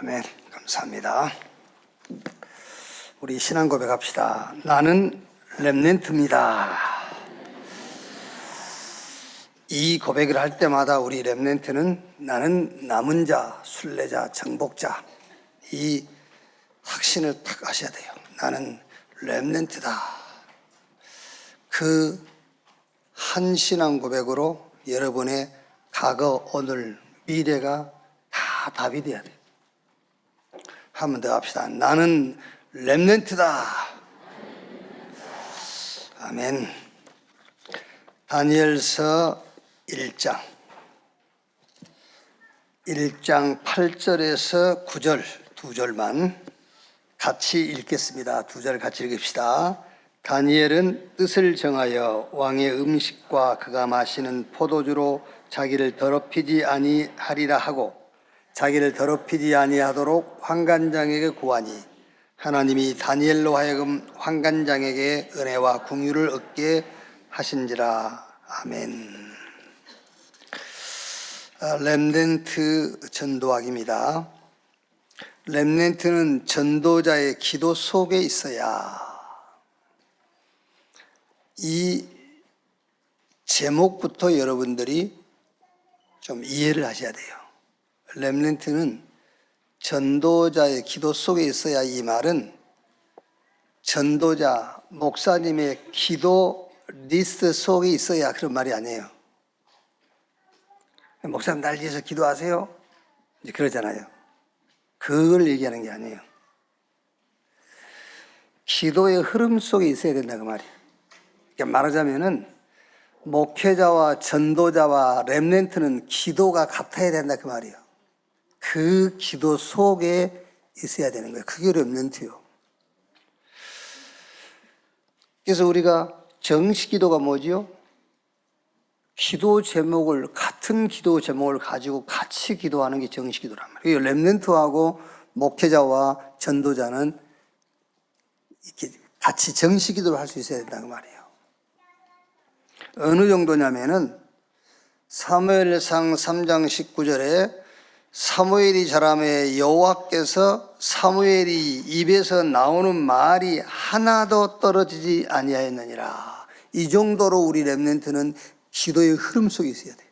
아멘. 감사합니다. 우리 신앙 고백합시다. 나는 렘넌트입니다. 이 고백을 할 때마다 우리 렘넌트는 나는 남은 자, 순례자, 정복자, 이 확신을 딱 하셔야 돼요. 나는 렘넌트다. 그 한 신앙 고백으로 여러분의 과거, 오늘, 미래가 다 답이 돼야 돼요. 한 번 더 합시다. 나는 렘넌트다. 아멘. 다니엘서 1장 8절에서 9절 두 절만 같이 읽겠습니다. 두 절 같이 읽읍시다. 다니엘은 뜻을 정하여 왕의 음식과 그가 마시는 포도주로 자기를 더럽히지 아니하리라 하고 자기를 더럽히지 아니하도록 환관장에게 구하니 하나님이 다니엘로 하여금 환관장에게 은혜와 긍휼을 얻게 하신지라. 아멘. 렘넌트 전도학입니다. 렘넌트는 전도자의 기도 속에 있어야. 이 제목부터 여러분들이 좀 이해를 하셔야 돼요. 렘넌트는 전도자의 기도 속에 있어야. 이 말은 전도자, 목사님의 기도 리스트 속에 있어야 그런 말이 아니에요. 목사님 날 위해서 기도하세요? 이제 그러잖아요. 그걸 얘기하는 게 아니에요. 기도의 흐름 속에 있어야 된다 그 말이에요. 그러니까 말하자면은 목회자와 전도자와 렘넌트는 기도가 같아야 된다 그 말이에요. 그 기도 속에 있어야 되는 거예요. 그게 렘넌트요. 그래서 우리가 정식 기도가 뭐지요? 기도 제목을, 같은 기도 제목을 가지고 같이 기도하는 게 정식 기도란 말이에요. 렘넌트하고 목회자와 전도자는 이렇게 같이 정식 기도를 할 수 있어야 된다는 말이에요. 어느 정도냐면은 사무엘상 3장 19절에 사무엘이 자라매 여호와께서 사무엘이 입에서 나오는 말이 하나도 떨어지지 아니하였느니라. 이 정도로 우리 렘넌트는 기도의 흐름 속에 있어야 돼요.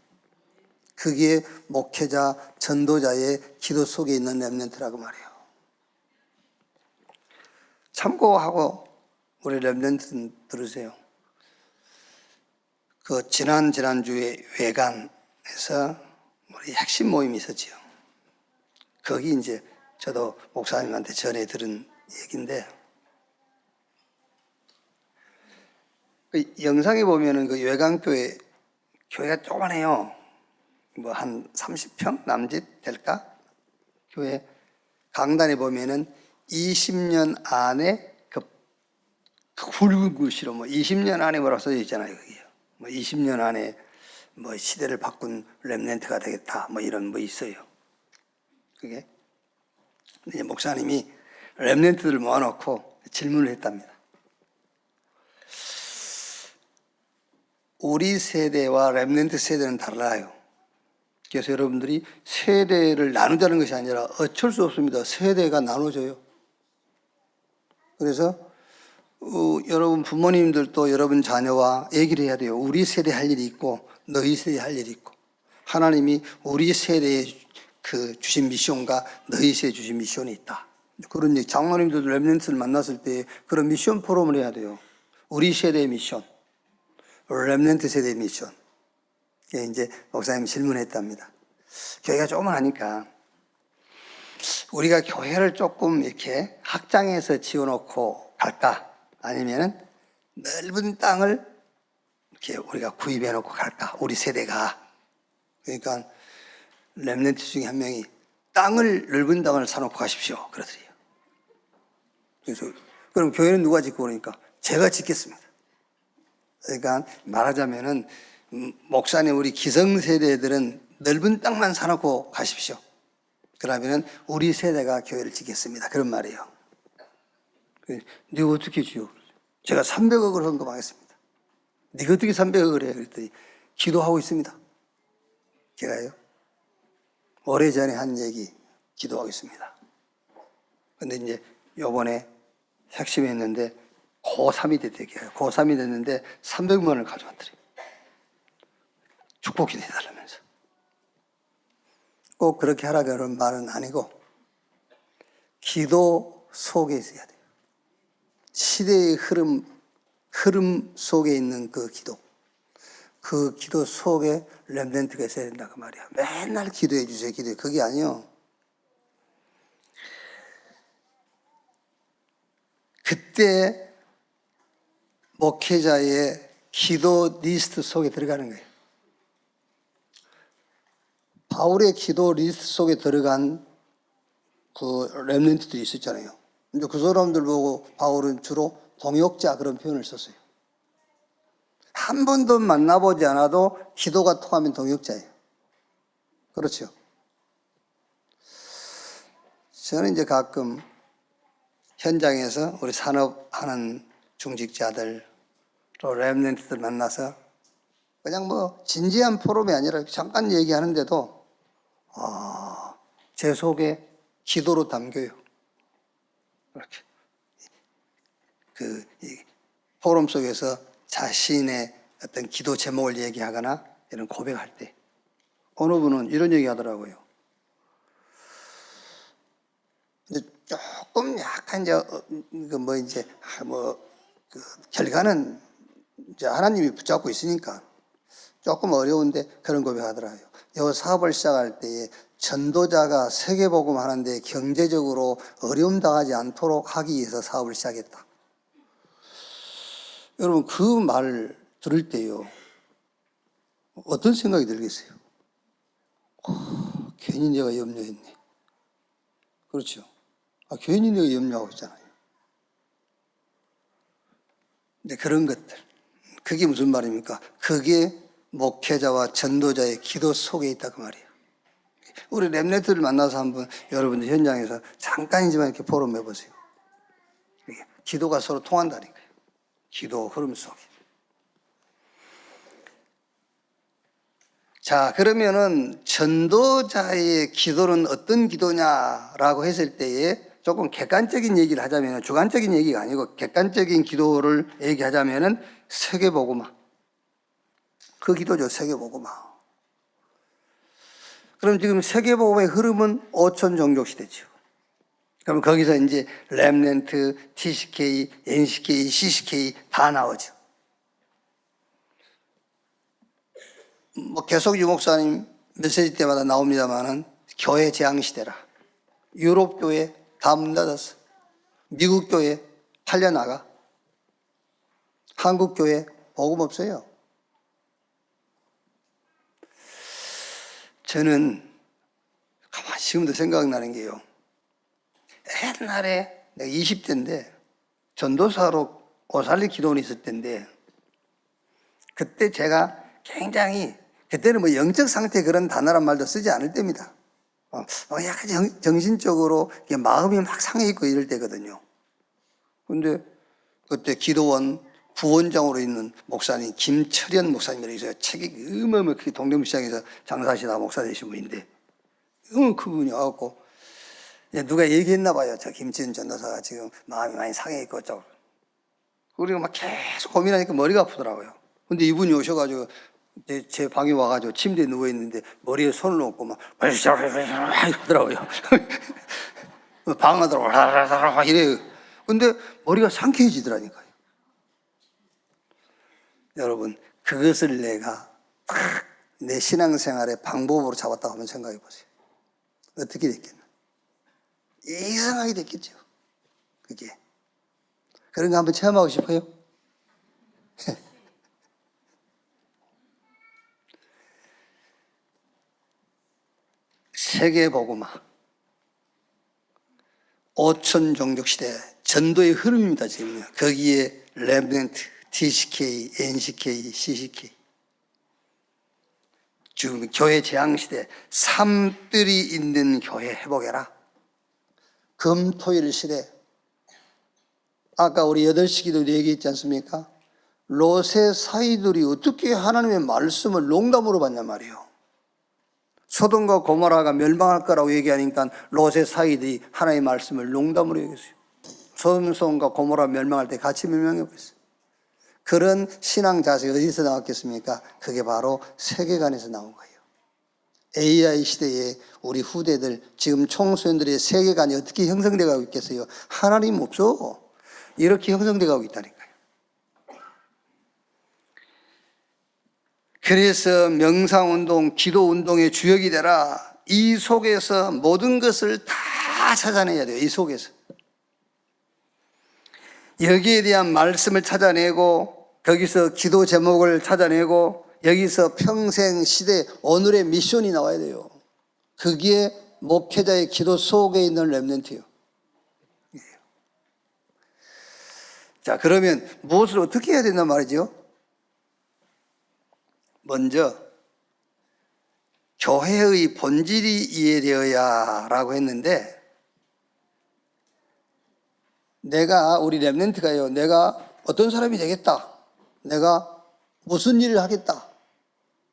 그게 목회자, 전도자의 기도 속에 있는 렘넌트라고 말해요. 참고하고 우리 렘넌트 들으세요. 그 지난주에 외관에서 우리 핵심 모임이 있었지요. 거기 이제 저도 목사님한테 전해 들은 얘기인데, 그 영상에 보면은 그 외관교회, 교회가 조그만해요. 뭐 한 30평 남짓 될까? 교회 강단에 보면은 20년 안에 그 굵은 글씨로 뭐 20년 안에 뭐라고 써져 있잖아요. 그게요. 뭐 20년 안에 뭐 시대를 바꾼 렘넌트가 되겠다. 뭐 이런 뭐 있어요. 그게 이제 목사님이 렘넌트들을 모아놓고 질문을 했답니다. 우리 세대와 렘넌트 세대는 달라요. 그래서 여러분들이 세대를 나누자는 것이 아니라 어쩔 수 없습니다. 세대가 나눠져요. 그래서 여러분 부모님들도 여러분 자녀와 얘기를 해야 돼요. 우리 세대 할 일이 있고 너희 세대 할 일이 있고, 하나님이 우리 세대에 그 주신 미션과 너희 세대에 주신 미션이 있다. 그런 얘기, 장로님들도 렘넌트를 만났을 때 그런 미션 포럼을 해야 돼요. 우리 세대의 미션, 렘넌트 세대의 미션. 이제 목사님이 질문했답니다. 교회가 조그만하니까 우리가 교회를 조금 이렇게 확장해서 지어놓고 갈까? 아니면은 넓은 땅을 이렇게 우리가 구입해 놓고 갈까? 우리 세대가. 그러니까 렘넌트 중에 한 명이 넓은 땅을 사놓고 가십시오. 그러더래요. 그래서 그럼 교회는 누가 짓고 그러니까 제가 짓겠습니다. 그러니까 말하자면은 목사님 우리 기성세대들은 넓은 땅만 사놓고 가십시오. 그러면은 우리 세대가 교회를 짓겠습니다. 그런 말이에요. 네가 어떻게 지어? 제가 300억을 헌금하겠습니다. 네가 어떻게 300억을 해? 그랬더니 기도하고 있습니다. 제가요. 오래전에 한 얘기 기도하고 있습니다. 근데 이제 요번에 핵심이 있는데 고3이 됐대요. 고3이 됐는데 300만 원을 가져왔더래요. 축복 기도해달라면서. 꼭 그렇게 하라 그런 말은 아니고 기도 속에 있어야 돼요. 시대의 흐름 속에 있는 그 기도 속에 렘넌트가 있어야 된다 그 말이야. 맨날 기도해 주세요. 기도해. 그게 아니요. 그때 목회자의 기도 리스트 속에 들어가는 거예요. 바울의 기도 리스트 속에 들어간 그 렘넌트들이 있었잖아요. 근데 그 사람들 보고 바울은 주로 동역자 그런 표현을 썼어요. 한 번도 만나보지 않아도 기도가 통하면 동역자예요. 그렇죠. 저는 이제 가끔 현장에서 우리 산업하는 중직자들 또 렘넌트들 만나서 그냥 뭐 진지한 포럼이 아니라 잠깐 얘기하는데도 제 속에 기도로 담겨요. 이렇게 이 포럼 속에서 자신의 어떤 기도 제목을 얘기하거나 이런 고백할 때 어느 분은 이런 얘기 하더라고요. 조금 약간 결과는 이제 하나님이 붙잡고 있으니까 조금 어려운데 그런 고백하더라고요. 이 사업을 시작할 때에 전도자가 세계복음 하는데 경제적으로 어려움 당하지 않도록 하기 위해서 사업을 시작했다. 여러분 그 말을 들을 때요 어떤 생각이 들겠어요? 괜히 내가 염려했네. 그렇죠. 괜히 내가 염려하고 있잖아요. 근데 그런 것들 그게 무슨 말입니까? 그게 목회자와 전도자의 기도 속에 있다 그 말이에요. 우리 렘넌트를 만나서 한번 여러분들 현장에서 잠깐이지만 이렇게 포럼 해보세요. 기도가 서로 통한다니까요. 기도 흐름 속에. 자, 그러면은 전도자의 기도는 어떤 기도냐라고 했을 때에 조금 객관적인 얘기를 하자면, 주관적인 얘기가 아니고 객관적인 기도를 얘기하자면은 세계복음화. 그 기도죠, 세계복음화. 그럼 지금 세계복음의 흐름은 5천 종족 시대죠. 그럼 거기서 이제 렘넌트, TCK, NCK, CCK 다 나오죠. 뭐 계속 유 목사님 메시지 때마다 나옵니다만은 교회 재앙 시대라. 유럽 교회 다 문 닫았어. 미국 교회 팔려나가. 한국 교회 복음 없어요. 저는 가만히 지금도 생각나는 게요. 옛날에 내가 20대인데 전도사로 오살리 기도원이 있을 때인데 그때 제가 굉장히 그때는 뭐 영적 상태 그런 단어란 말도 쓰지 않을 때입니다. 약간 정신적으로 마음이 막 상해 있고 이럴 때거든요. 근데 그때 기도원 부원장으로 있는 목사님 김철현 목사님이라고 있어요. 책이 어마어마하게 동대문시장에서 장사하시다 목사 되신 분인데 그분이 와갖고 누가 얘기했나 봐요. 저 김철현 전도사가 지금 마음이 많이 상해 있고 어쩌고. 그리고 막 계속 고민하니까 머리가 아프더라고요. 근데 이분이 오셔가지고 제 방에 와가지고 침대에 누워있는데 머리에 손을 놓고 막 이러더라고요. 방하더라고 이래요. 근데 머리가 상쾌해지더라니까요. 여러분 그것을 내가 딱 내 신앙생활의 방법으로 잡았다고 한번 생각해 보세요. 어떻게 됐겠나? 이상하게 됐겠죠. 그게 그런 거 한번 체험하고 싶어요? 세계복음화 5천 종족 시대 전도의 흐름입니다. 지금 거기에 렘넌트, TCK, NCK, CCK 지금 교회 재앙시대 삶들이 있는 교회 회복해라. 금토일 시대 아까 우리 8시 기도 얘기했지 않습니까? 롯의 사이들이 어떻게 하나님의 말씀을 농담으로 받냔 말이에요. 소돔과 고모라가 멸망할 거라고 얘기하니까 롯의 사이들이 하나님의 말씀을 농담으로 여겼어요. 소돔과 고모라 멸망할 때 같이 멸망해 버렸어요. 그런 신앙 자세가 어디서 나왔겠습니까? 그게 바로 세계관에서 나온 거예요. AI 시대에 우리 후대들, 지금 청소년들의 세계관이 어떻게 형성되어 가고 있겠어요? 하나님 없어. 이렇게 형성되어 가고 있다니까요. 그래서 명상운동, 기도운동의 주역이 되라. 이 속에서 모든 것을 다 찾아내야 돼요. 이 속에서. 여기에 대한 말씀을 찾아내고, 거기서 기도 제목을 찾아내고, 여기서 평생 시대 오늘의 미션이 나와야 돼요. 그게 목회자의 기도 속에 있는 렘넌트예요. 자, 그러면 무엇을 어떻게 해야 된단 말이죠? 먼저 교회의 본질이 이해되어야 라고 했는데, 우리 렘넌트가요, 내가 어떤 사람이 되겠다, 내가 무슨 일을 하겠다,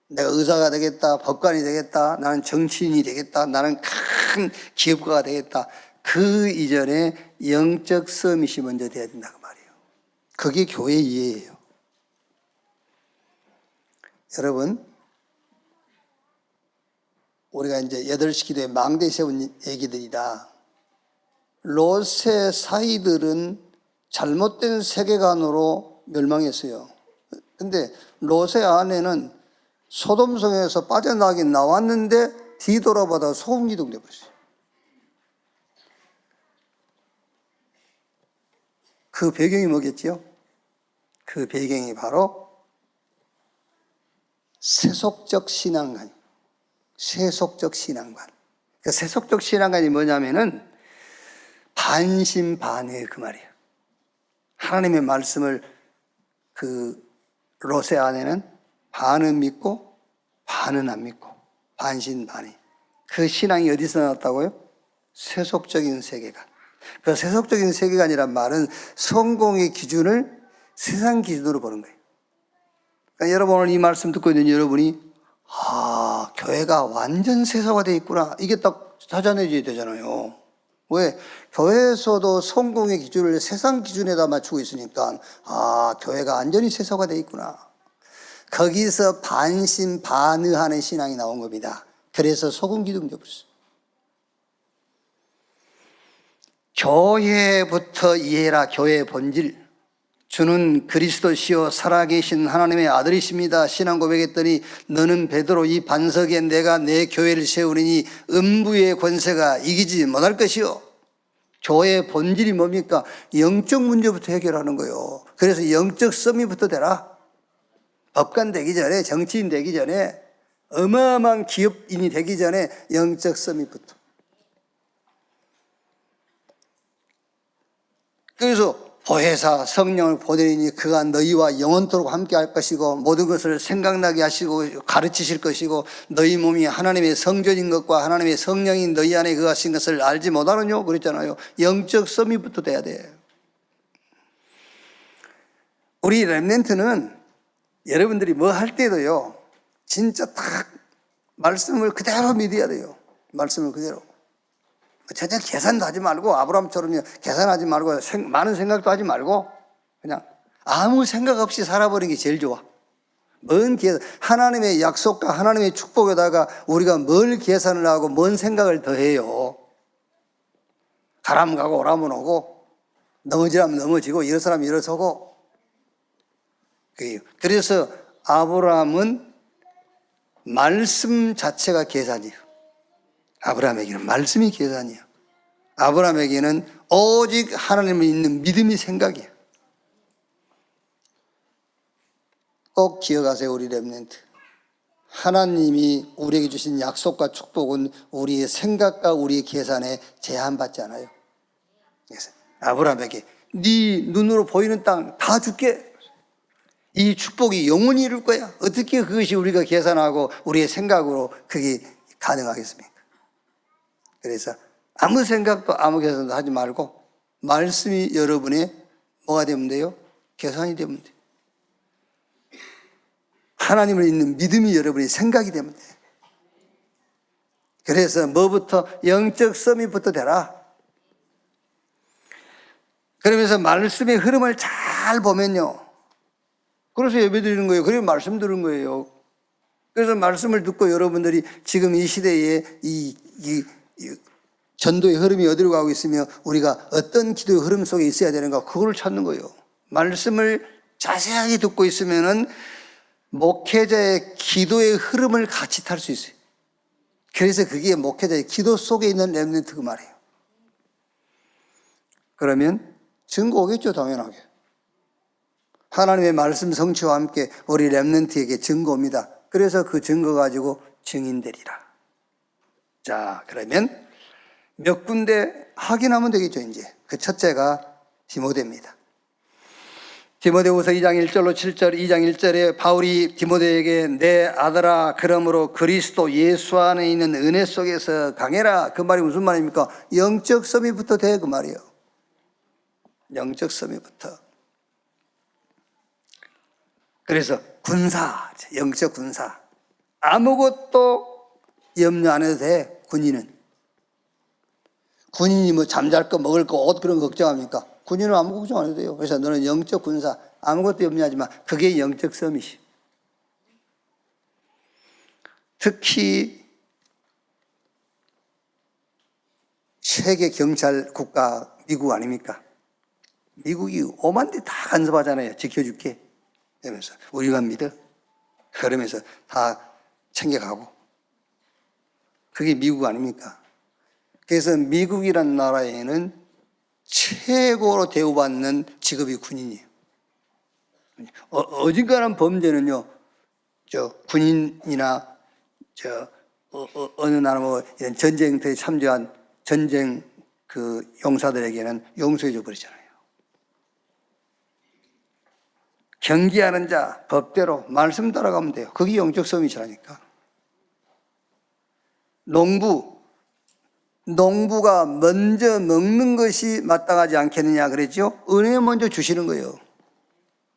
내가 의사가 되겠다, 법관이 되겠다, 나는 정치인이 되겠다, 나는 큰 기업가가 되겠다. 그 이전에 영적 서밋이 먼저 돼야 된다 그 말이에요. 그게 교회 이해예요. 여러분, 우리가 이제 8시 기도에 망대 세운 얘기들이다. 롯의 사이들은 잘못된 세계관으로 멸망했어요. 근데 롯의 아내는 소돔성에서 빠져나가긴 나왔는데 뒤돌아보다 소금기둥 되어버렸어요. 그 배경이 뭐겠지요? 그 배경이 바로 세속적 신앙관. 세속적 신앙관. 그 세속적 신앙관이 뭐냐면은 반신반의 그 말이에요. 하나님의 말씀을 그 롯의 아내는 반은 믿고 반은 안 믿고 반신반의. 그 신앙이 어디서 나왔다고요? 세속적인 세계관. 그 세속적인 세계관이란 말은 성공의 기준을 세상 기준으로 보는 거예요. 그러니까 여러분 오늘 이 말씀 듣고 있는 여러분이 교회가 완전 세속화되어 있구나. 이게 딱 찾아내줘야 되잖아요. 왜? 교회에서도 성공의 기준을 세상 기준에다 맞추고 있으니까 교회가 완전히 세속화되어 있구나. 거기서 반신반의하는 신앙이 나온 겁니다. 그래서 소금기둥 되어버렸어요. 교회부터 이해해라. 교회의 본질. 주는 그리스도시요 살아계신 하나님의 아들이십니다. 신앙 고백했더니 너는 베드로, 이 반석에 내가 내 교회를 세우리니 음부의 권세가 이기지 못할 것이요. 교회의 본질이 뭡니까? 영적 문제부터 해결하는 거예요. 그래서 영적 서밋부터 되라. 법관 되기 전에, 정치인 되기 전에, 어마어마한 기업인이 되기 전에 영적 서밋부터. 그래서 보혜사 성령을 보내니 그가 너희와 영원토록 함께 할 것이고 모든 것을 생각나게 하시고 가르치실 것이고 너희 몸이 하나님의 성전인 것과 하나님의 성령인 너희 안에 거하신 것을 알지 못하느뇨 그랬잖아요. 영적 서밋부터 돼야 돼. 우리 렘넌트는 여러분들이 뭐 할 때도요 진짜 딱 말씀을 그대로 믿어야 돼요. 말씀을 그대로. 전혀 계산도 하지 말고 아브라함처럼 계산하지 말고 많은 생각도 하지 말고 그냥 아무 생각 없이 살아버리는 게 제일 좋아. 뭔 계산, 하나님의 약속과 하나님의 축복에다가 우리가 뭘 계산을 하고 뭔 생각을 더해요. 가라면 가고 오라면 오고 넘어지라면 넘어지고 일어서라면 일어서고. 그래서 아브라함은 말씀 자체가 계산이에요. 아브라함에게는 말씀이 계산이에요. 아브라함에게는 오직 하나님을 믿는 믿음이 생각이에요. 꼭 기억하세요, 우리 렘넌트. 하나님이 우리에게 주신 약속과 축복은 우리의 생각과 우리의 계산에 제한받지 않아요. 그래서 아브라함에게 네 눈으로 보이는 땅 다 줄게. 이 축복이 영원히 이룰 거야. 어떻게 그것이 우리가 계산하고 우리의 생각으로 그게 가능하겠습니까? 그래서 아무 생각도 아무 계산도 하지 말고 말씀이 여러분의 뭐가 되면 돼요? 계산이 되면 돼요. 하나님을 믿는 믿음이 여러분의 생각이 되면 돼요. 그래서 뭐부터? 영적 서밋부터 되라. 그러면서 말씀의 흐름을 잘 보면요. 그래서 예배 드리는 거예요. 그래서 말씀 들은 거예요. 그래서 말씀을 듣고 여러분들이 지금 이 시대에 이 전도의 흐름이 어디로 가고 있으며 우리가 어떤 기도의 흐름 속에 있어야 되는가, 그걸 찾는 거예요. 말씀을 자세하게 듣고 있으면은 목회자의 기도의 흐름을 같이 탈 수 있어요. 그래서 그게 목회자의 기도 속에 있는 렘넌트 그 말이에요. 그러면 증거 오겠죠, 당연하게. 하나님의 말씀 성취와 함께 우리 렘넌트에게 증거 옵니다. 그래서 그 증거 가지고 증인되리라. 자, 그러면 몇 군데 확인하면 되겠죠, 이제. 그 첫째가 디모데입니다. 디모데후서 2장 1절로 7절, 2장 1절에 바울이 디모데에게 내 아들아, 그러므로 그리스도 예수 안에 있는 은혜 속에서 강해라. 그 말이 무슨 말입니까? 영적 서밋부터 돼, 그 말이에요. 영적 서밋부터. 그래서 군사, 영적 군사. 아무것도 염려 안 해도 돼, 군인은. 군인이 뭐 잠잘 거, 먹을 거, 옷 그런 거 걱정합니까? 군인은 아무 걱정 안 해도 돼요. 그래서 너는 영적 군사, 아무것도 염려하지 마. 그게 영적 서밋이. 특히 세계 경찰 국가 미국 아닙니까? 미국이 오만 대 다 간섭하잖아요. 지켜줄게. 이러면서 우리만 믿어. 그러면서 다 챙겨가고. 그게 미국 아닙니까? 그래서 미국이란 나라에는 최고로 대우받는 직업이 군인이에요. 어딘가는 범죄는요, 군인이나 어느 나라 뭐 이런 전쟁터에 참여한 전쟁 그 용사들에게는 용서해줘 버리잖아요. 경계하는 자 법대로 말씀 따라가면 돼요. 그게 영적 서밋이라니까. 농부가 먼저 먹는 것이 마땅하지 않겠느냐 그랬죠? 은혜 먼저 주시는 거예요.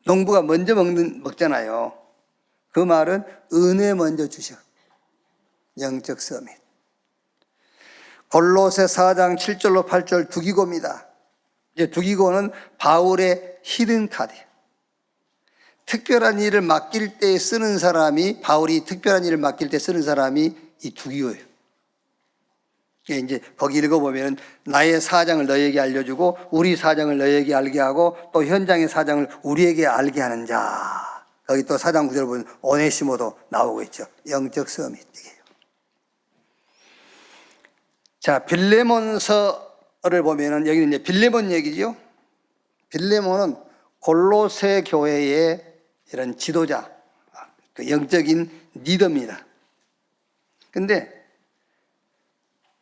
농부가 먼저 먹잖아요. 그 말은 은혜 먼저 주셔. 영적 서밋. 골로새 4장 7절로 8절 두기고입니다. 이제 두기고는 바울의 히든 카드예요. 특별한 일을 맡길 때 쓰는 사람이, 바울이 특별한 일을 맡길 때 쓰는 사람이 이 두기고예요. 이제 거기 읽어보면 나의 사정을 너에게 알려주고 우리 사정을 너에게 알게 하고 또 현장의 사정을 우리에게 알게 하는 자. 거기 또 4장 9절 보면 오네시모도 나오고 있죠. 영적 서밋. 자, 빌레몬서를 보면은 여기는 이제 빌레몬 얘기죠. 빌레몬은 골로새 교회의 이런 지도자, 그 영적인 리더입니다. 근데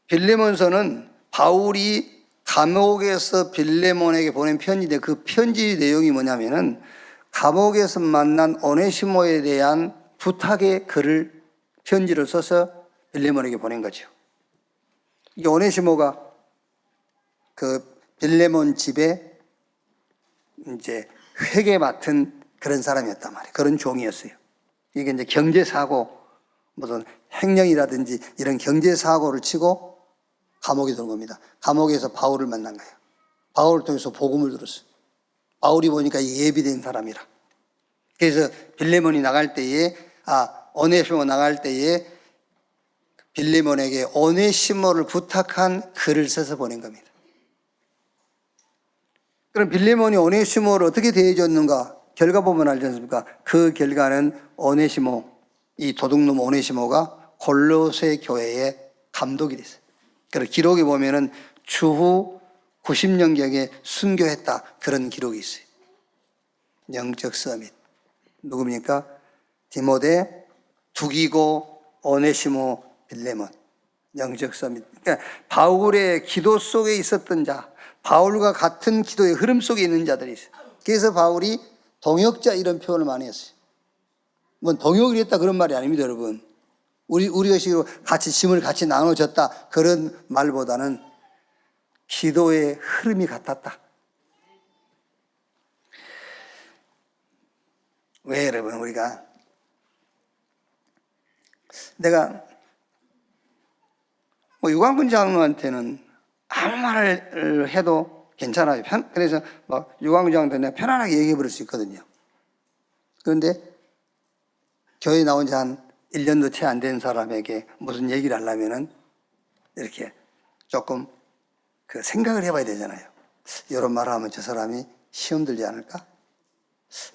빌레몬서는 바울이 감옥에서 빌레몬에게 보낸 편지인데 그 편지 내용이 뭐냐면은 감옥에서 만난 오네시모에 대한 부탁의 글을 편지로 써서 빌레몬에게 보낸 거죠. 이 오네시모가 그 빌레몬 집에 이제 회계 맡은 그런 사람이었단 말이에요. 그런 종이었어요. 이게 이제 경제사고, 무슨 횡령이라든지 이런 경제사고를 치고 감옥에 들어온 겁니다. 감옥에서 바울을 만난 거예요. 바울을 통해서 복음을 들었어요. 바울이 보니까 예비된 사람이라. 그래서 빌레몬이 나갈 때에, 오네시모 나갈 때에 빌레몬에게 오네시모를 부탁한 글을 써서 보낸 겁니다. 그럼 빌레몬이 오네시모를 어떻게 대해줬는가? 결과 보면 알지 않습니까? 그 결과는 오네시모, 이 도둑놈 오네시모가 골로새 교회의 감독이 됐어요. 그래서 기록에 보면은 추후 90년경에 순교했다. 그런 기록이 있어요. 영적 서밋. 누굽니까? 디모데, 두기고, 오네시모, 빌레몬. 영적 서밋. 그러니까 바울의 기도 속에 있었던 자, 바울과 같은 기도의 흐름 속에 있는 자들이 있어요. 그래서 바울이 동역자 이런 표현을 많이 했어요. 뭐 동역을 했다 그런 말이 아닙니다, 여러분. 우리가 식으로 같이 짐을 같이 나눠줬다 그런 말보다는 기도의 흐름이 같았다. 왜 여러분, 우리가 내가 뭐 유관군 장로한테는 아무 말을 해도 괜찮아요. 그래서 막 유관군 장로한테 편안하게 얘기해 버릴 수 있거든요. 그런데 교회 나온 지 한 1년도 채 안 된 사람에게 무슨 얘기를 하려면은 이렇게 조금 그 생각을 해봐야 되잖아요. 이런 말을 하면 저 사람이 시험 들지 않을까?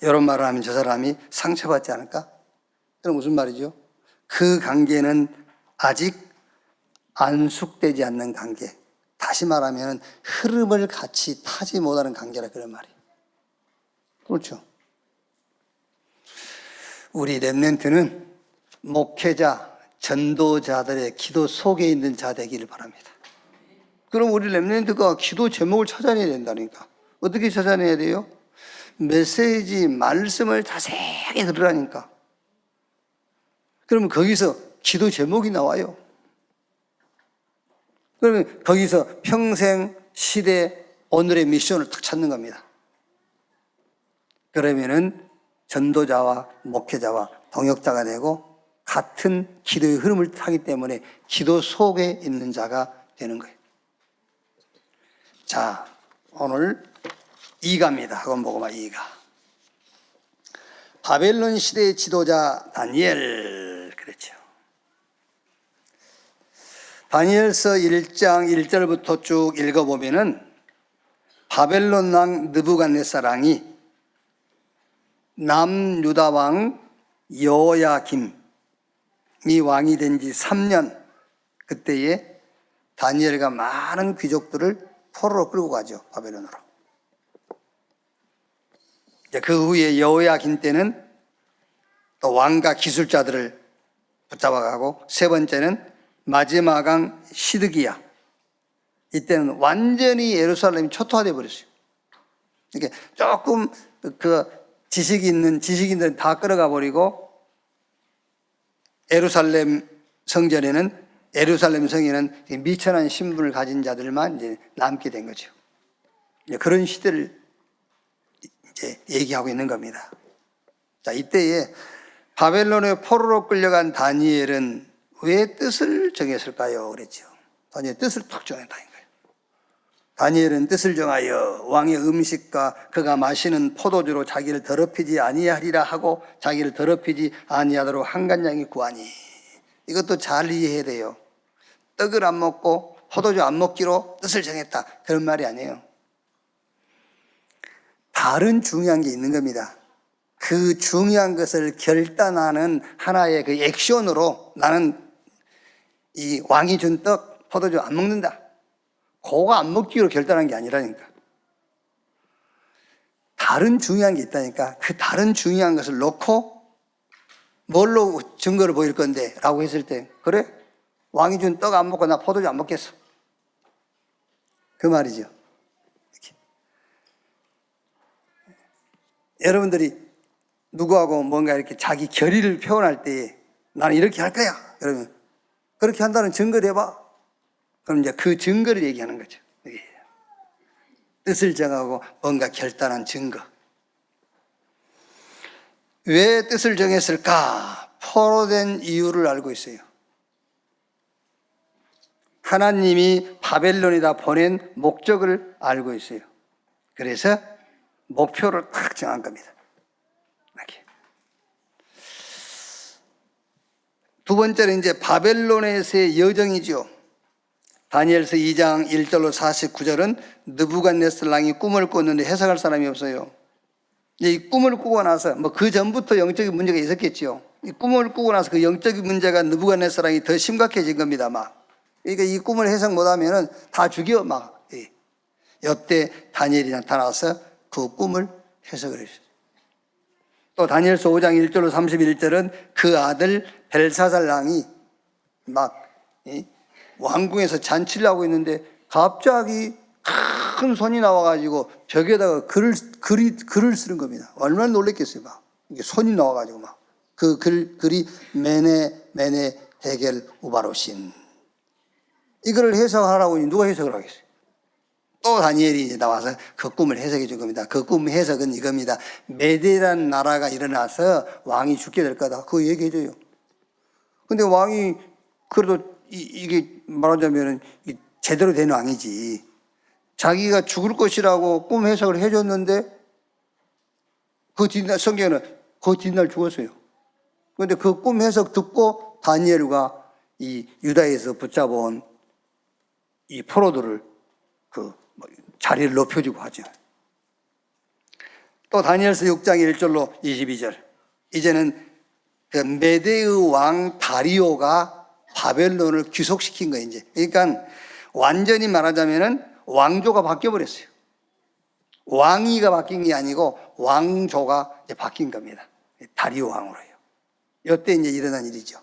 이런 말을 하면 저 사람이 상처받지 않을까? 그럼 무슨 말이죠? 그 관계는 아직 안숙되지 않는 관계. 다시 말하면 흐름을 같이 타지 못하는 관계라 그런 말이에요. 그렇죠. 우리 렘넌트는 목회자, 전도자들의 기도 속에 있는 자 되기를 바랍니다. 그럼 우리 렘넌트가 기도 제목을 찾아내야 된다니까. 어떻게 찾아내야 돼요? 메시지, 말씀을 자세하게 들으라니까. 그러면 거기서 기도 제목이 나와요. 그러면 거기서 평생, 시대, 오늘의 미션을 딱 찾는 겁니다. 그러면은 전도자와 목회자와 동역자가 되고 같은 기도의 흐름을 타기 때문에 기도 속에 있는 자가 되는 거예요. 자, 오늘 2가입니다. 학원 보고만 2가. 바벨론 시대의 지도자 다니엘. 그렇죠. 다니엘서 1장 1절부터 쭉 읽어보면은 바벨론 왕 느부갓네살 왕이 남유다 왕 여호야김이 왕이 된 지 3년 그때에 다니엘과 많은 귀족들을 포로로 끌고 가죠. 바벨론으로. 그 후에 여호야김 때는 또 왕과 기술자들을 붙잡아가고 세 번째는 마지막 왕 시드기야. 이때는 완전히 예루살렘이 초토화되어 버렸어요. 이렇게 조금 그 지식이 있는 지식인들은 다 끌어가 버리고 예루살렘 성전에는 미천한 신분을 가진 자들만 이제 남게 된 거죠. 그런 시대를 이제 얘기하고 있는 겁니다. 자, 이때에 바벨론의 포로로 끌려간 다니엘은 왜 뜻을 정했을까요? 그랬죠. 다니엘 뜻을 탁 정했다는 거예요. 다니엘은 뜻을 정하여 왕의 음식과 그가 마시는 포도주로 자기를 더럽히지 아니하리라 하고 자기를 더럽히지 아니하도록 한간장이 구하니. 이것도 잘 이해해야 돼요. 떡을 안 먹고 포도주 안 먹기로 뜻을 정했다. 그런 말이 아니에요. 다른 중요한 게 있는 겁니다. 그 중요한 것을 결단하는 하나의 그 액션으로 나는 이 왕이 준 떡, 포도주 안 먹는다. 그거 안 먹기로 결단한 게 아니라니까. 다른 중요한 게 있다니까. 그 다른 중요한 것을 놓고 뭘로 증거를 보일 건데 라고 했을 때 그래? 왕이 준 떡 안 먹고 나 포도주 안 먹겠어. 그 말이죠. 이렇게. 여러분들이 누구하고 뭔가 이렇게 자기 결의를 표현할 때 나는 이렇게 할 거야. 그러면 그렇게 한다는 증거를 해봐. 그럼 이제 그 증거를 얘기하는 거죠. 뜻을 정하고 뭔가 결단한 증거. 왜 뜻을 정했을까? 포로된 이유를 알고 있어요. 하나님이 바벨론에다 보낸 목적을 알고 있어요. 그래서 목표를 딱 정한 겁니다. 이렇게. 두 번째는 이제 바벨론에서의 여정이죠. 다니엘서 2장 1절로 49절은 느부갓네살 왕이 꿈을 꿨는데 해석할 사람이 없어요. 이 꿈을 꾸고 나서 뭐 그 전부터 영적인 문제가 있었겠죠. 이 꿈을 꾸고 나서 그 영적인 문제가 느부갓네살 왕이 더 심각해진 겁니다. 막. 그러니까 이 꿈을 해석 못하면은 다 죽여 막. 이때 다니엘이 나타나서 그 꿈을 해석을 했어요. 또 다니엘서 5장 1절로 31절은 그 아들 벨사살 왕이 막 왕궁에서 잔치를 하고 있는데 갑자기 큰 손이 나와가지고 벽에다가 글을 쓰는 겁니다. 얼마나 놀랬겠어요. 막 이게 손이 나와가지고 막 그 글이 메네 데겔 우바로신. 이거를 해석하라고 누가 해석을 하겠어요? 또 다니엘이 이제 나와서 그 꿈을 해석해 준 겁니다. 그 꿈 해석은 이겁니다. 메데라는 나라가 일어나서 왕이 죽게 될 거다. 그거 얘기해 줘요. 근데 왕이 그래도 이게 말하자면 제대로 된 왕이지. 자기가 죽을 것이라고 꿈 해석을 해줬는데 그 뒷날 성경에는 그 뒷날 죽었어요. 그런데 그 꿈 해석 듣고 다니엘과 이 유다에서 붙잡아온 이 포로들을 그 자리를 높여주고 하죠. 또 다니엘서 6장 1절로 22절. 이제는 그 메대의 왕 다리오가 바벨론을 귀속시킨 거예요, 이제. 그러니까 완전히 말하자면은 왕조가 바뀌어버렸어요. 왕위가 바뀐 게 아니고 왕조가 이제 바뀐 겁니다. 다리오 왕으로요. 이때 이제 일어난 일이죠.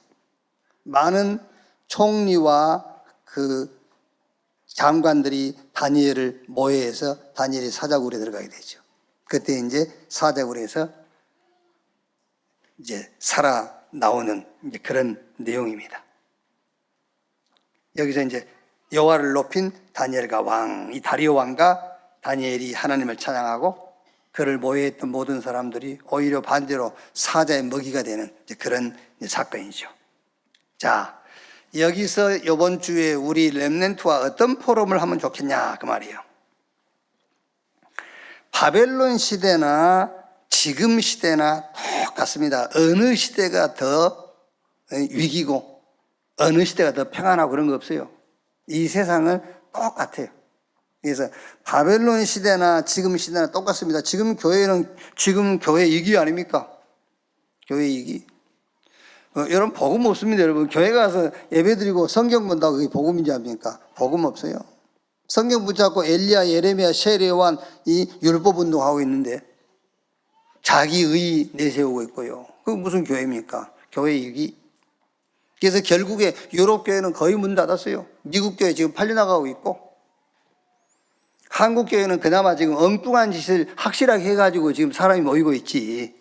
많은 총리와 그 장관들이 다니엘을 모해해서 다니엘이 사자굴에 들어가게 되죠. 그때 이제 사자굴에서 이제 살아 나오는 이제 그런 내용입니다. 여기서 이제 여호와를 높인 다니엘과 왕, 이 다리오 왕과 다니엘이 하나님을 찬양하고 그를 모해했던 모든 사람들이 오히려 반대로 사자의 먹이가 되는 이제 그런 사건이죠. 자, 여기서 이번 주에 우리 렘넌트와 어떤 포럼을 하면 좋겠냐 그 말이에요. 바벨론 시대나 지금 시대나 똑같습니다. 어느 시대가 더 위기고 어느 시대가 더 평안하고 그런 거 없어요. 이 세상은 똑같아요. 그래서 바벨론 시대나 지금 시대나 똑같습니다. 지금 교회는 지금 교회 이기 아닙니까? 교회 이기. 여러분 복음 없습니다. 여러분 교회 가서 예배드리고 성경 본다고 그게 복음인지 압니까? 복음 없어요. 성경 붙잡고 엘리야, 예레미야, 세례요한 이 율법 운동하고 있는데 자기 의 내세우고 있고요. 그게 무슨 교회입니까? 교회 이기. 그래서 결국에 유럽 교회는 거의 문 닫았어요. 미국 교회 지금 팔려나가고 있고 한국 교회는 그나마 지금 엉뚱한 짓을 확실하게 해가지고 지금 사람이 모이고 있지.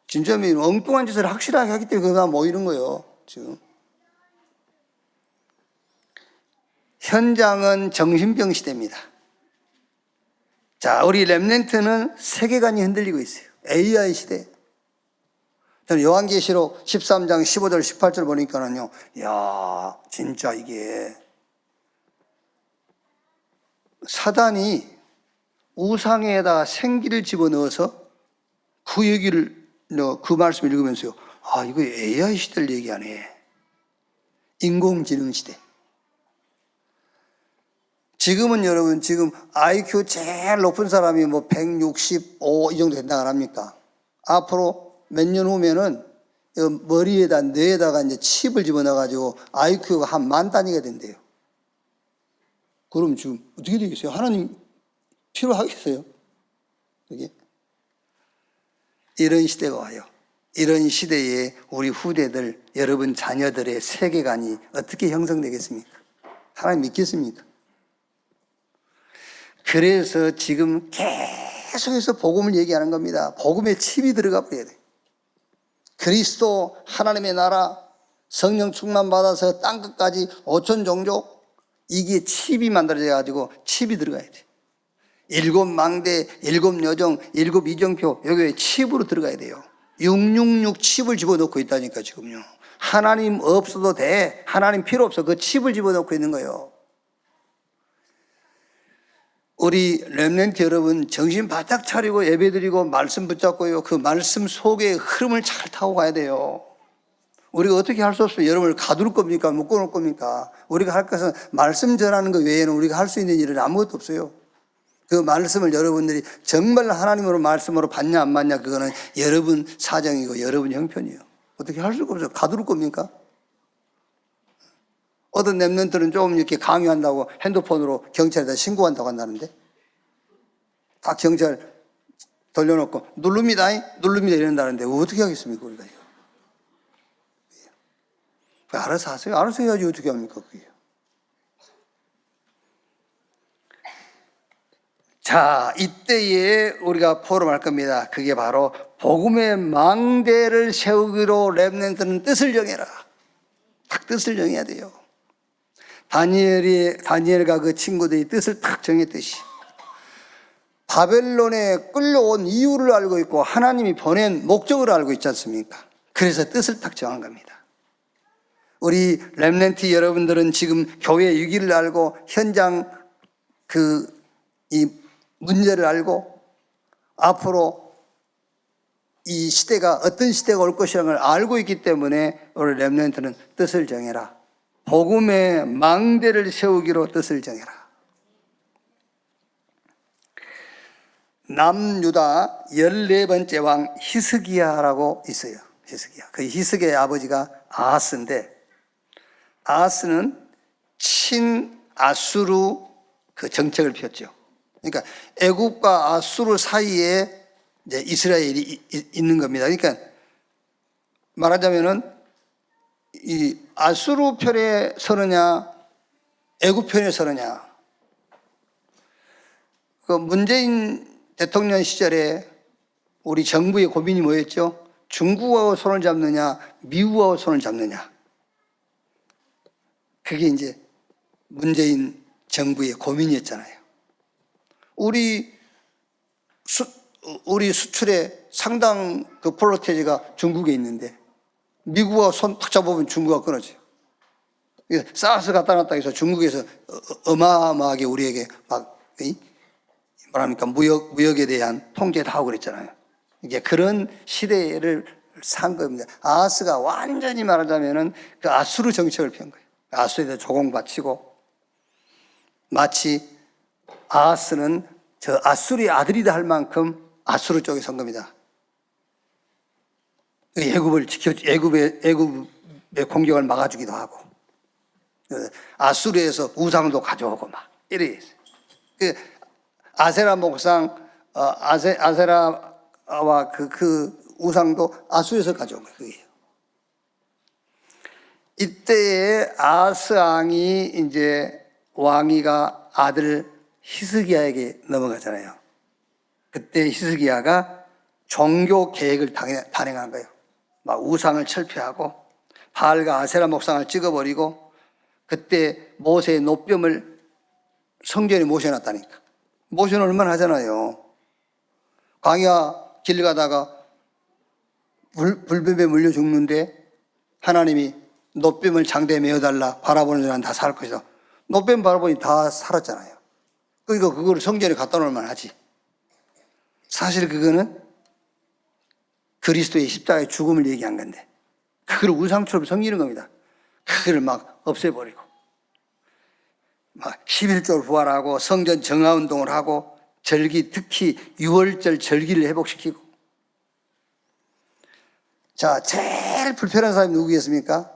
진짜 엉뚱한 짓을 확실하게 하기 때문에 그가 모이는 거예요. 지금 현장은 정신병 시대입니다. 자, 우리 렘넌트는 세계관이 흔들리고 있어요. AI 시대. 저는 요한계시록 13장 15절 18절 보니까는요, 야, 진짜 이게 사단이 우상에다가 생기를 집어넣어서 그 얘기를 그 말씀 읽으면서요, 아, 이거 AI 시대를 얘기하네. 인공지능 시대. 지금은 여러분, 지금 IQ 제일 높은 사람이 뭐 165 이 정도 된다고 안 합니까? 앞으로 몇 년 후면은 머리에다, 뇌에다가 이제 칩을 집어넣어가지고 IQ가 한 10,000 단위가 된대요. 그럼 지금 어떻게 되겠어요? 하나님 필요하겠어요? 이게 이런 시대가 와요. 이런 시대에 우리 후대들, 여러분 자녀들의 세계관이 어떻게 형성되겠습니까? 하나님 믿겠습니까? 그래서 지금 계속해서 복음을 얘기하는 겁니다. 복음에 칩이 들어가 버려야 돼. 그리스도 하나님의 나라 성령 충만 받아서 땅끝까지 5천 종족 이게 칩이 만들어져 가지고 칩이 들어가야 돼. 7 망대, 7 여정, 7 이정표 여기에 칩으로 들어가야 돼요. 666 칩을 집어넣고 있다니까 지금요. 하나님 없어도 돼. 하나님 필요 없어. 그 칩을 집어넣고 있는 거예요. 우리 렘넌트 여러분 정신 바짝 차리고 예배드리고 말씀 붙잡고요. 그 말씀 속의 흐름을 잘 타고 가야 돼요. 우리가 어떻게 할 수 없어요. 여러분을 가둘 겁니까? 묶어놓을 겁니까? 우리가 할 것은 말씀 전하는 것 외에는 우리가 할 수 있는 일은 아무것도 없어요. 그 말씀을 여러분들이 정말 하나님으로 말씀으로 받냐 안 받냐 그거는 여러분 사정이고 여러분 형편이에요. 어떻게 할 수가 없어요. 가둘 겁니까? 어떤 렘넌트는 좀 이렇게 강요한다고 핸드폰으로 경찰에다 신고한다고 한다는데 다 경찰 돌려놓고 누릅니다 이런다는데 어떻게 하겠습니까 우리가? 알아서 하세요. 알아서 해야지 어떻게 합니까 그게. 자, 이때에 우리가 포럼할 겁니다. 그게 바로 복음의 망대를 세우기로 렘넌트는 뜻을 정해라. 딱 뜻을 정해야 돼요. 다니엘과 그 친구들이 뜻을 딱 정했듯이 바벨론에 끌려온 이유를 알고 있고 하나님이 보낸 목적을 알고 있지 않습니까? 그래서 뜻을 딱 정한 겁니다. 우리 렘넌트 여러분들은 지금 교회 위기를 알고 현장 이 문제를 알고 앞으로 이 시대가 어떤 시대가 올 것이라는 걸 알고 있기 때문에 우리 렘넌트는 뜻을 정해라. 복음의 망대를 세우기로 뜻을 정해라. 남유다 14번째 왕 히스기야라고 있어요. 히스기야. 그 히스기야의 아버지가 아하스인데, 아하스는 친아수르 그 정책을 폈죠. 그러니까 애굽과 아수르 사이에 이제 이스라엘이 있는 겁니다. 그러니까 말하자면은 이 아수르 편에 서느냐, 애굽 편에 서느냐. 그 문재인 대통령 시절에 우리 정부의 고민이 뭐였죠? 중국하고 손을 잡느냐, 미국하고 손을 잡느냐. 그게 이제 문재인 정부의 고민이었잖아요. 우리 수출의 상당 그 폴로테지가 중국에 있는데 미국하고 손 탁 잡으면 중국하고 끊어져요. 사스 갖다 놨다 해서 중국에서 어마어마하게 우리에게 막 뭐랍니까 무역에 대한 통제 다 하고 그랬잖아요. 이게 그런 시대를 산 겁니다. 아하스가 완전히 말하자면은 그 아수르 정책을 편 거예요. 아수르에 대해 조공바치고, 마치 아하스는 저 아수르의 아들이다 할 만큼 아수르 쪽에 선 겁니다. 애굽의 공격을 막아주기도 하고, 아수르에서 우상도 가져오고 막 이래 있어요. 그 아세라 목상, 아세라와 그 우상도 아수르에서 가져온 거예요. 그게. 이때에 아하스 왕이 이제 왕위가 아들 히스기야에게 넘어가잖아요. 그때 히스기야가 종교 계획을 단행한 거예요. 막 우상을 철폐하고 바알과 아세라 목상을 찍어버리고, 그때 모세의 노뼘을 성전에 모셔놨다니까. 모셔놓을 만하잖아요. 광야 길 가다가 불뱀에 물려 죽는데 하나님이 노뼘을 장대에 메어달라, 바라보는 자는 다 살 것이다. 노뼘 바라보니 다 살았잖아요. 그러니까 그거를 성전에 갖다 놓을 만하지. 사실 그거는 그리스도의 십자가의 죽음을 얘기한 건데, 그걸 우상처럼 섬기는 겁니다. 그걸 막 없애버리고, 막 11조를 부활하고 성전 정화운동을 하고, 절기, 특히 6월절 절기를 회복시키고. 자, 제일 불편한 사람이 누구겠습니까?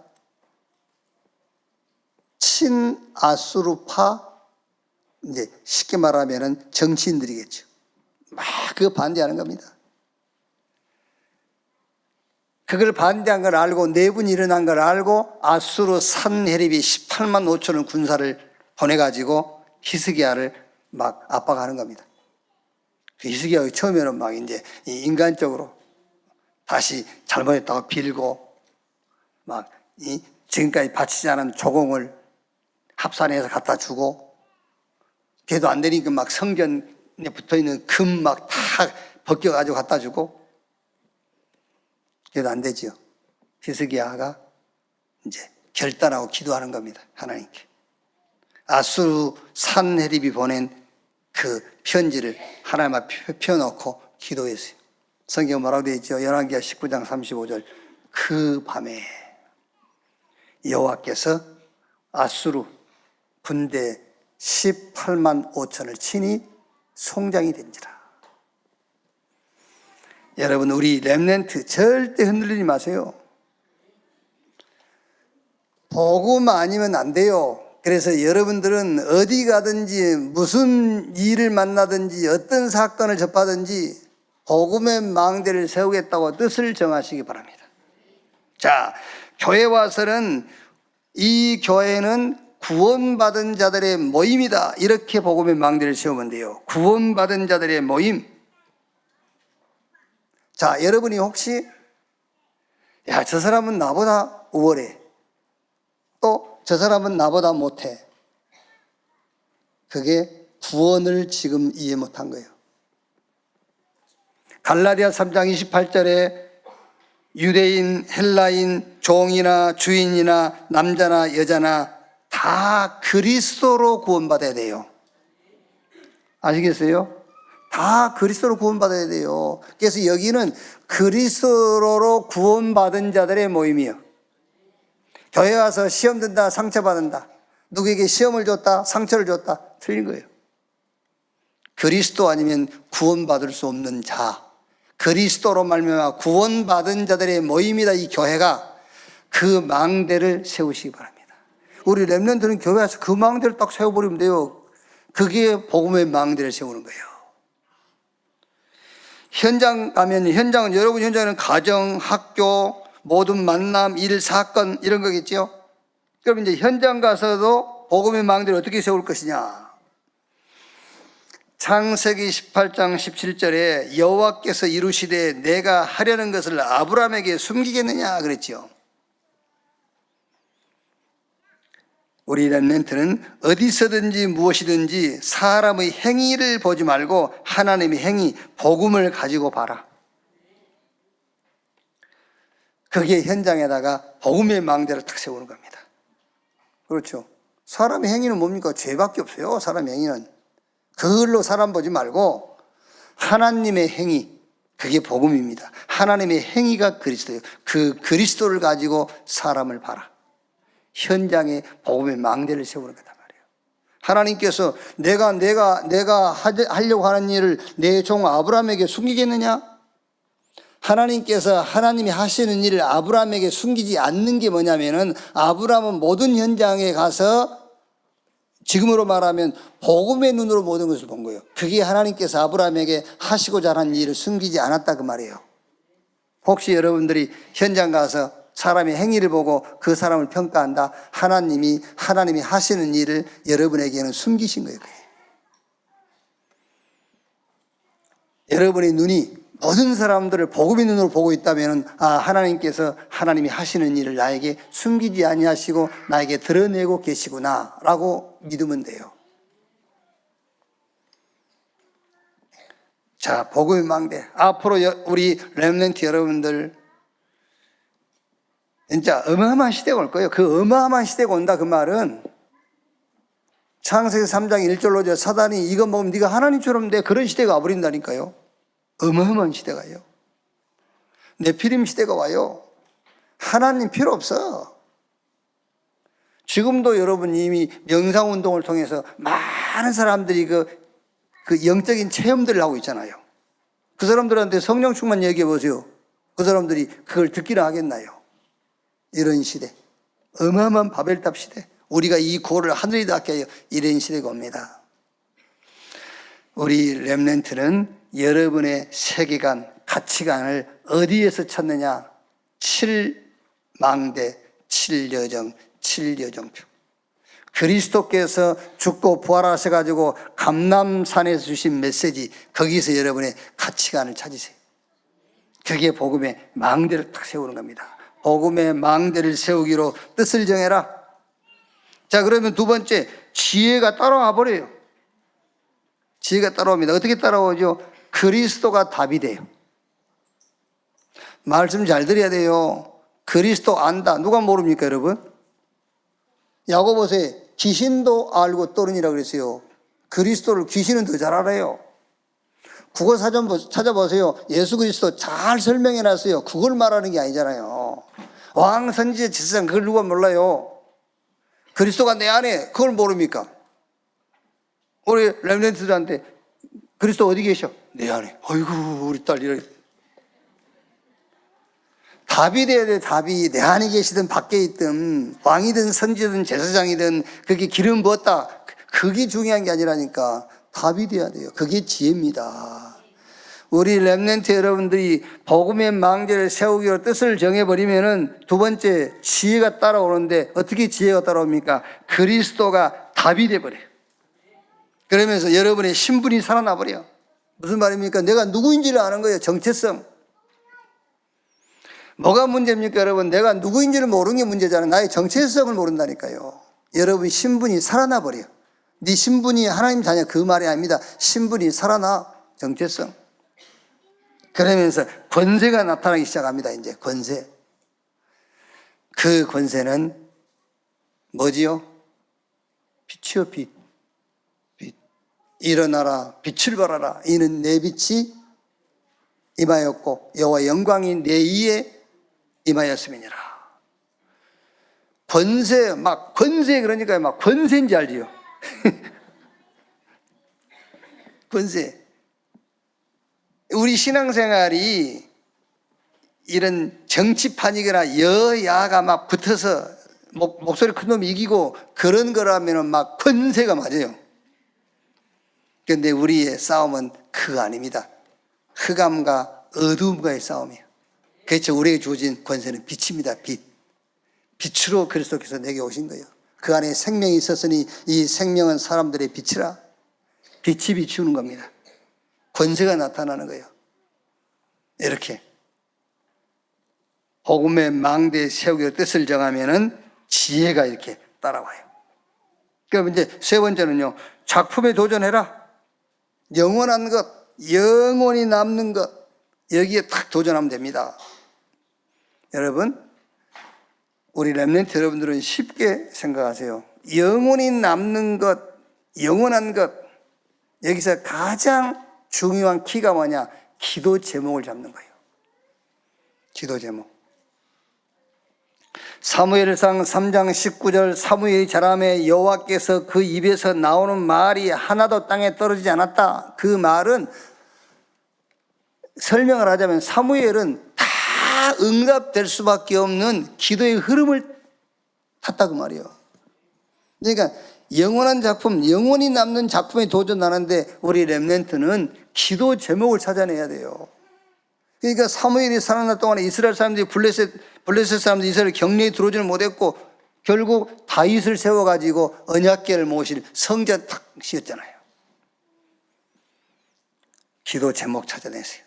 친아수르파, 이제 쉽게 말하면은 정치인들이겠죠. 막 그거 반대하는 겁니다. 그걸 반대한 걸 알고, 내분이 일어난 걸 알고 아수르 산헤립이 18만 5천의 군사를 보내가지고 히스기야를 막 압박하는 겁니다. 그 히스기야가 처음에는 막 이제 인간적으로 다시 잘못했다고 빌고, 막 지금까지 바치지 않은 조공을 합산해서 갖다 주고, 걔도 안 되니까 막 성전에 붙어 있는 금 막 다 벗겨가지고 갖다 주고, 걔도 안 되지요. 히스기야가 이제 결단하고 기도하는 겁니다. 하나님께. 아수르 산헤립이 보낸 그 편지를 하나님 앞에 펴놓고 기도했어요. 성경 뭐라고 되어 있죠? 열왕기하 19장 35절. 그 밤에 여호와께서 아수르 군대 18만 5천을 친히 송장이 된지라. 여러분, 우리 렘넌트 절대 흔들리지 마세요. 복음 아니면 안 돼요. 그래서 여러분들은 어디 가든지 무슨 일을 만나든지 어떤 사건을 접하든지 복음의 망대를 세우겠다고 뜻을 정하시기 바랍니다. 자, 교회 와서는 이 교회는 구원받은 자들의 모임이다, 이렇게 복음의 망대를 세우면 돼요. 구원받은 자들의 모임. 자, 여러분이 혹시 야, 저 사람은 나보다 우월해, 또 저 사람은 나보다 못해, 그게 구원을 지금 이해 못한 거예요. 갈라디아 3장 28절에 유대인, 헬라인, 종이나 주인이나 남자나 여자나 다 그리스도로 구원받아야 돼요. 아시겠어요? 다 그리스도로 구원받아야 돼요. 그래서 여기는 그리스도로 구원받은 자들의 모임이에요. 교회 와서 시험 든다, 상처받는다. 누구에게 시험을 줬다, 상처를 줬다. 틀린 거예요. 그리스도 아니면 구원받을 수 없는 자, 그리스도로 말미암아 구원받은 자들의 모임이다. 이 교회가 그 망대를 세우시기 바랍니다. 우리 렘넌트는 교회 와서 그 망대를 딱 세워버리면 돼요. 그게 복음의 망대를 세우는 거예요. 현장 가면, 현장은, 여러분 현장은 가정, 학교, 모든 만남, 일, 사건 이런 거겠죠. 그럼 이제 현장 가서도 복음의 망대를 어떻게 세울 것이냐. 창세기 18장 17절에 여호와께서 이루시되 내가 하려는 것을 아브라함에게 숨기겠느냐 그랬죠. 우리 렘넌트는 어디서든지 무엇이든지 사람의 행위를 보지 말고 하나님의 행위, 복음을 가지고 봐라. 그게 현장에다가 복음의 망대를 탁 세우는 겁니다. 그렇죠. 사람의 행위는 뭡니까? 죄밖에 없어요. 사람의 행위는. 그걸로 사람 보지 말고 하나님의 행위, 그게 복음입니다. 하나님의 행위가 그리스도예요. 그 그리스도를 가지고 사람을 봐라. 현장에 복음의 망대를 세우는 거단 말이에요. 하나님께서 내가 하려고 하는 일을 내 종 아브라함에게 숨기겠느냐? 하나님께서 하나님이 하시는 일을 아브라함에게 숨기지 않는 게 뭐냐면은 아브라함은 모든 현장에 가서 지금으로 말하면 복음의 눈으로 모든 것을 본 거예요. 그게 하나님께서 아브라함에게 하시고자 하는 일을 숨기지 않았다 그 말이에요. 혹시 여러분들이 현장 가서 사람의 행위를 보고 그 사람을 평가한다. 하나님이 하시는 일을 여러분에게는 숨기신 거예요. 여러분의 눈이 모든 사람들을 복음의 눈으로 보고 있다면 하나님께서 하나님이 하시는 일을 나에게 숨기지 아니하시고 나에게 드러내고 계시구나 라고 믿으면 돼요. 자, 복음의 망대. 앞으로 우리 렘넌트 여러분들 진짜 어마어마한 시대가 올 거예요. 그 어마어마한 시대가 온다 그 말은 창세기 3장 1절로 사단이 이거 먹으면 네가 하나님처럼 돼, 그런 시대가 와버린다니까요. 어마어마한 시대가요. 네피림 시대가 와요. 하나님 필요 없어. 지금도 여러분 이미 명상운동을 통해서 많은 사람들이 그 영적인 체험들을 하고 있잖아요. 그 사람들한테 성령 충만 얘기해 보세요. 그 사람들이 그걸 듣기나 하겠나요? 이런 시대, 어마어마한 바벨탑 시대, 우리가 이 고를 하늘이 닿게 하여 이런 시대가 옵니다. 우리 렘넌트는 여러분의 세계관, 가치관을 어디에서 찾느냐? 7망대, 7여정, 7여정표. 그리스도께서 죽고 부활하셔가지고 감람산에서 주신 메시지, 거기서 여러분의 가치관을 찾으세요. 그게 복음의 망대를 탁 세우는 겁니다. 복음의 망대를 세우기로 뜻을 정해라. 자, 그러면 두 번째, 지혜가 따라와 버려요. 지혜가 따라옵니다. 어떻게 따라오죠? 그리스도가 답이 돼요. 말씀 잘 들어야 돼요. 그리스도 안다. 누가 모릅니까, 여러분? 야고보서에 귀신도 알고 떠르니라 그랬어요. 그리스도를 귀신은 더 잘 알아요. 국어사전 찾아보세요. 예수 그리스도 잘 설명해 놨어요. 그걸 말하는 게 아니잖아요. 왕, 선지자, 제사장, 그걸 누가 몰라요? 그리스도가 내 안에, 그걸 모릅니까? 우리 렘넌트들한테 그리스도 어디 계셔? 내 안에. 아이고, 우리 딸 이래. 답이 돼야 돼. 답이 내 안에 계시든 밖에 있든 왕이든 선지자든 제사장이든 그게 기름 부었다, 그게 중요한 게 아니라니까. 답이 돼야 돼요. 그게 지혜입니다. 우리 렘넌트 여러분들이 복음의 망대를 세우기로 뜻을 정해버리면은 두 번째, 지혜가 따라오는데 어떻게 지혜가 따라옵니까? 그리스도가 답이 돼버려요. 그러면서 여러분의 신분이 살아나버려. 무슨 말입니까? 내가 누구인지를 아는 거예요. 정체성. 뭐가 문제입니까, 여러분? 내가 누구인지를 모르는 게 문제잖아요. 나의 정체성을 모른다니까요. 여러분 신분이 살아나버려. 네 신분이 하나님 자녀, 그 말이 아닙니다. 신분이 살아나. 정체성. 그러면서 권세가 나타나기 시작합니다. 이제 권세. 그 권세는 뭐지요? 빛이요, 빛. 빛. 일어나라, 빛을 발하라. 이는 내 빛이 임하였고 여호와 영광이 내 위에 임하였음이니라. 권세, 막 권세, 그러니까 막 권세인지 알지요? 권세. 우리 신앙생활이 이런 정치판이거나 여야가 막 붙어서 목소리 큰 놈이 이기고 그런 거라면 막 권세가 맞아요. 그런데 우리의 싸움은 그거 아닙니다. 흑암과 어두움과의 싸움이에요. 그렇죠. 우리에게 주어진 권세는 빛입니다. 빛. 빛으로 그리스도께서 내게 오신 거예요. 그 안에 생명이 있었으니 이 생명은 사람들의 빛이라. 빛이 비추는 겁니다. 권세가 나타나는 거예요. 이렇게 복음의 망대에 세우기로 뜻을 정하면은 지혜가 이렇게 따라와요. 그럼 이제 세 번째는요, 작품에 도전해라. 영원한 것, 영원히 남는 것, 여기에 딱 도전하면 됩니다. 여러분, 우리 렘넌트 여러분들은 쉽게 생각하세요. 영원히 남는 것, 영원한 것, 여기서 가장 중요한 키가 뭐냐? 기도 제목을 잡는 거예요. 기도 제목. 사무엘상 3장 19절, 사무엘이 자라매 여호와께서 그 입에서 나오는 말이 하나도 땅에 떨어지지 않았다. 그 말은 설명을 하자면 사무엘은 다 응답될 수밖에 없는 기도의 흐름을 탔다 그 말이에요. 그러니까 영원한 작품, 영원히 남는 작품에 도전하는데 우리 렘넌트는 기도 제목을 찾아내야 돼요. 그러니까 사무엘이 살아날 동안에 이스라엘 사람들이 블레셋 사람들이 이스라엘 격려에 들어오지는 못했고 결국 다윗을 세워가지고 언약궤를 모실 성전 탁 씌웠잖아요. 기도 제목 찾아내세요.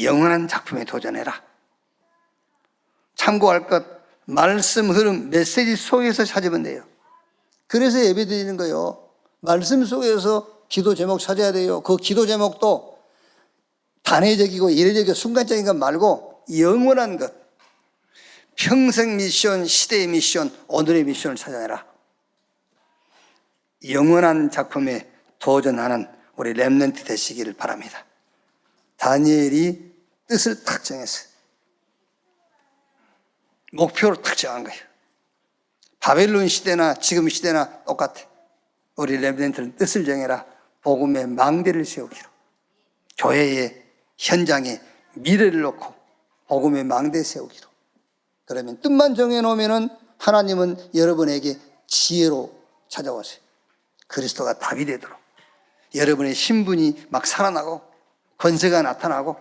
영원한 작품에 도전해라. 참고할 것, 말씀 흐름, 메시지 속에서 찾으면 돼요. 그래서 예배 드리는 거예요. 말씀 속에서 기도 제목 찾아야 돼요. 그 기도 제목도 단회적이고 이례적이고 순간적인 것 말고 영원한 것, 평생 미션, 시대의 미션, 오늘의 미션을 찾아내라. 영원한 작품에 도전하는 우리 렘넌트 되시기를 바랍니다. 다니엘이 뜻을 탁 정했어요. 목표를 탁 정한 거예요. 바벨론 시대나 지금 시대나 똑같아. 우리 렘넌트는 뜻을 정해라. 복음의 망대를 세우기로. 교회의 현장에 미래를 놓고 복음의 망대 세우기로. 그러면 뜻만 정해놓으면 하나님은 여러분에게 지혜로 찾아오세요. 그리스도가 답이 되도록. 여러분의 신분이 막 살아나고 권세가 나타나고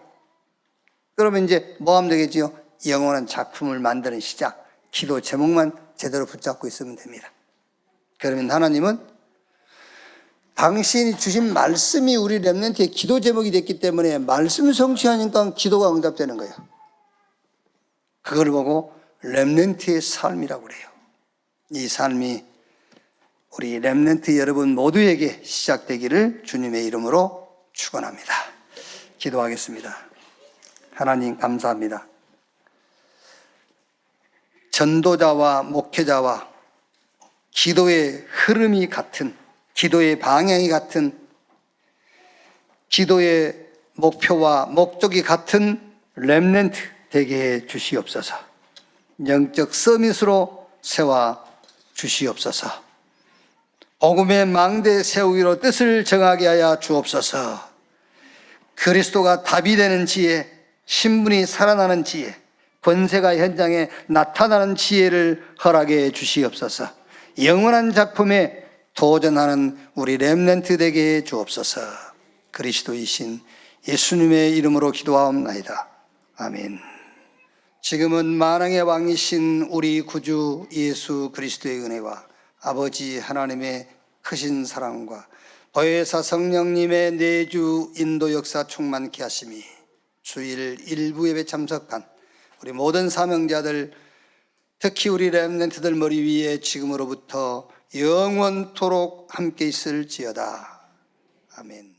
그러면 이제 뭐 하면 되겠지요? 영원한 작품을 만드는 시작. 기도 제목만 제대로 붙잡고 있으면 됩니다. 그러면 하나님은 당신이 주신 말씀이 우리 렘넌트의 기도 제목이 됐기 때문에 말씀 성취하니까 기도가 응답되는 거예요. 그걸 보고 렘넌트의 삶이라고 그래요. 이 삶이 우리 렘넌트 여러분 모두에게 시작되기를 주님의 이름으로 축원합니다. 기도하겠습니다. 하나님 감사합니다. 전도자와 목회자와 기도의 흐름이 같은, 기도의 방향이 같은, 기도의 목표와 목적이 같은 렘넌트 되게 해 주시옵소서. 영적 서밋으로 세워 주시옵소서. 복음의 망대 세우기로 뜻을 정하게 하여 주옵소서. 그리스도가 답이 되는 지혜, 신분이 살아나는 지혜, 권세가 현장에 나타나는 지혜를 허락해 주시옵소서. 영원한 작품에 도전하는 우리 렘넌트 되게 해 주옵소서. 그리스도이신 예수님의 이름으로 기도하옵나이다. 아멘. 지금은 만왕의 왕이신 우리 구주 예수 그리스도의 은혜와 아버지 하나님의 크신 사랑과 보혜사 성령님의 내주 인도 역사 충만케 하심이 주일 일부 예배 참석한 우리 모든 사명자들, 특히 우리 렘넌트들 머리 위에 지금으로부터 영원토록 함께 있을지어다. 아멘.